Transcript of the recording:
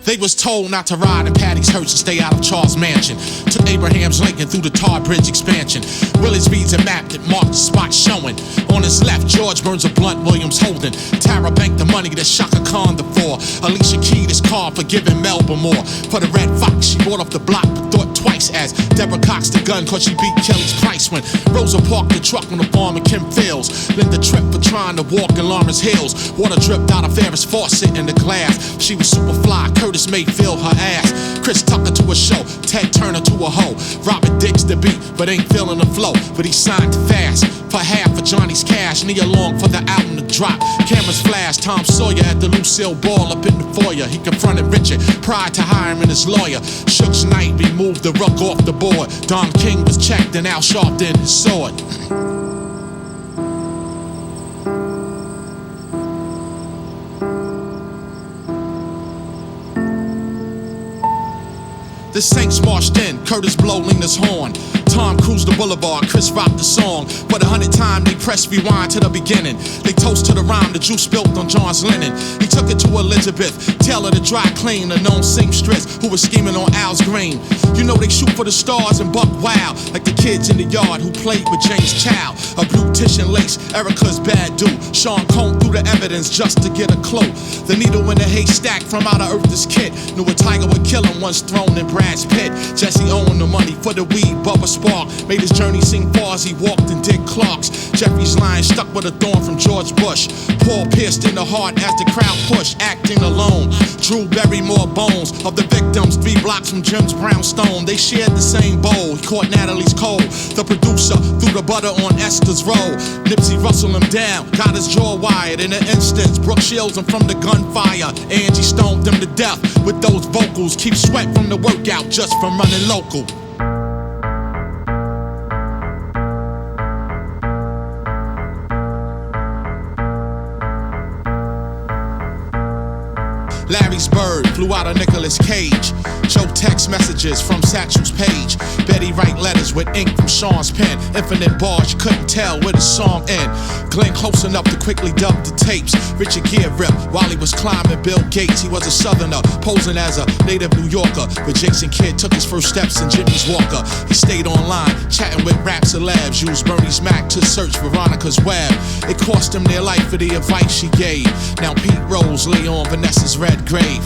They was told not to ride in Patty's hearse and stay out of Charles' mansion. Took Abraham's Lincoln through the Tar Bridge expansion. Willis reads a map that marked the spot showing. On his left, George burns a blunt, Williams holding. Tara banked the money that Shaka Khan the for. Alicia keyed his car for giving Melba more. For the Red Fox, she bought off the block, but thought twice as Deborah cocked the gun cause she beat Kelly's price when Rosa parked the truck on the farm in Kim Fields. Linda tripped for trying to walk in Lawrence Hills. Water dripped out of Ferris faucet in the glass. She was super fly, Curtis Mayfield her ass. Chris Tucker to a show, Ted Turner to a hoe. Robert digs the beat, but ain't feeling the flow. But he signed fast for half of Johnny's cash. Nia Long for the album to drop. Cameras flash, Tom Sawyer at the Lucille Ball up in the foyer. He confronted Richard prior to hiring his lawyer. Suge Knight removed the ruck off the board. Don King was checked and Al Sharpton his sword. The Saints marched in, Curtis Blow leaned his horn. Tom cruised the boulevard, Chris rocked the song. For the 100th time, they pressed rewind to the beginning. They toast to the rhyme the juice built on John's linen. He took it to Elizabeth, Taylor the dry clean, a known seamstress who was scheming on Al's green. You know they shoot for the stars and buck wild, like the kids in the yard who played with James Chow. A blue tissue lace, Erica's bad dude. Sean combed through the evidence just to get a clue. The needle in the haystack from out of Earth's kit. Knew a tiger would kill him once thrown in Brad's pit. Jesse owned the money for the weed, Bubba Spark made his journey seem far as he walked in Dick Clark's. Jeffrey's line stuck with a thorn from George Bush. Paul pierced in the heart as the crowd pushed, acting alone. Drew buried more bones of the victims 3 blocks from Jim's brownstone. They shared the same bowl. He caught Natalie's cold. The producer threw the butter on Esther's roll. Nipsey rustled him down, got his jaw wired. In an instant, Brooke shields him from the gunfire. Angie stoned him to death with those vocals. Keep sweat from the workout just from running local. Larry's bird flew out of Nicolas Cage. Joe text messages from Satchel's page. Betty write letters with ink from Sean's pen. Infinite bars, you couldn't tell where the song end. Glenn close enough to quickly dub the tapes. Richard Gere ripped while he was climbing Bill Gates. He was a southerner, posing as a native New Yorker. But Jason Kidd took his first steps in Jimmy's Walker. He stayed online, chatting with rap celebs. Used Bernie's Mac to search Veronica's web. It cost him their life for the advice she gave. Now Pete Rose lay on Vanessa's red grave.